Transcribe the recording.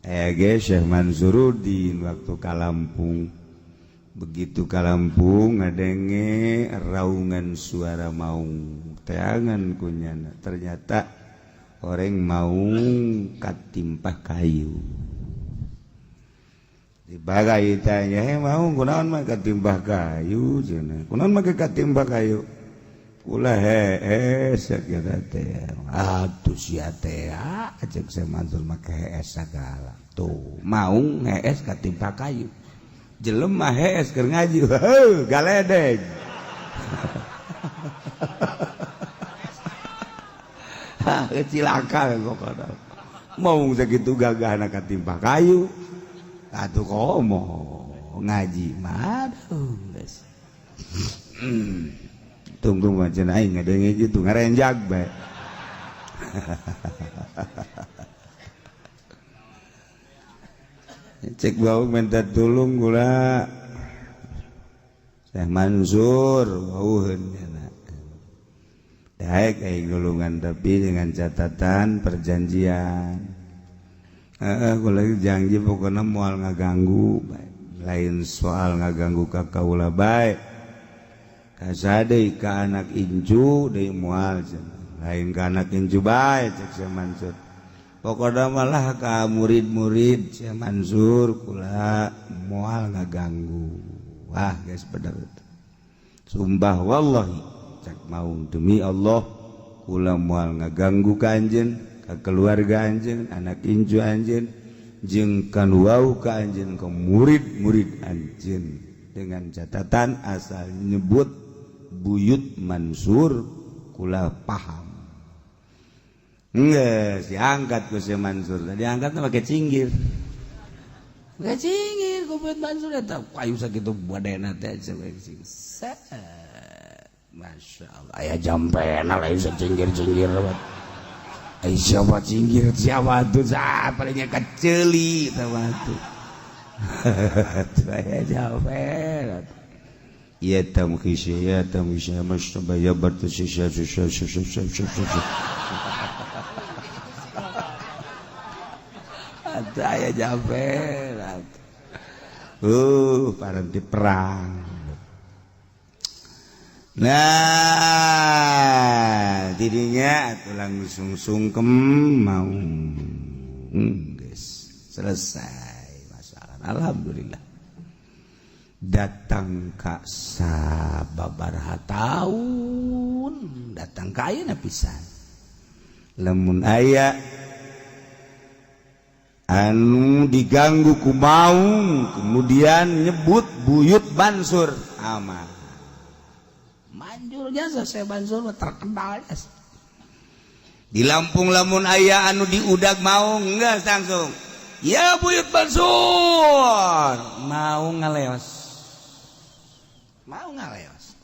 Syekh Mansuruddin waktu ka Lampung. Begitu ka Lampung ngadenge raungan suara maung teangan kunyana, ternyata orang maung katimpah kayu. Dibagai tanya, maung kunaon mah katimpah kayu cenah. Kunaon mah katimpah kayu? Ulah hees kira teh. Atuh sia teh ajak saya mantul make hees sagala. Tuh, maung hees katimpah kayu. Jelem mah hees keur ngaji. Heuh, galedeg. Cilaka pokona. Maung sakitu gagahna katimpah kayu. Atuh komo ngaji mah aduh geus. Tunggu macam aing ngadenge gitu ngarenjag bae. Cek bau minta tolong gula Syekh Mansur bauheun cenah. Daek aing golongan tapi dengan catatan perjanjian. Gula janji pokoknya moal ngaganggu bae. Lain soal ngaganggu ka kaula bae. Kasadei ka anak incu deui moal cenah. Lain ka anak incu bae cek Syekh Mansur. Pokoknya malah ka murid-murid Syekh Mansur kula moal ngaganggu. Wah guys bener itu. Sumpah wallahi cek mau demi Allah kula moal ngaganggu ka anjeun, ka keluarga anjeun, anak incu anjeun, jeung kanuwau ka anjeun, ka murid-murid anjeun dengan catatan asal nyebut Buyut Mansur kula paham. Enggak, diangkat ku Syekh Mansur. Tadi angkatnya pakai cinggir. Pakai cinggir ku Buyut Mansur eta kayu sakitu badena teh cenah. Masya Allah, aya jampena lain sacinggir-cinggir. Ai siapa cinggir siapa tuh palingnya keceli tawa tuh. Aya jampena. Ya tamkhisya mastabaya bartusya. Saya jampena. Paranti perang. Nah, dirinya tulang sungsungkem mau guys, selesai masalah. Alhamdulillah. Datang ka sababaraha taun, datang ka ayeuna pisan. Lamun aya anu diganggu ku maung, kemudian nyebut Buyut Mansur aman. Manjur jasa Syekh Mansur terkenal jasa. Di Lampung lamun aya anu diudag maung geus langsung. Ya Buyut Mansur, mau ngaleos. Mau ngaleos.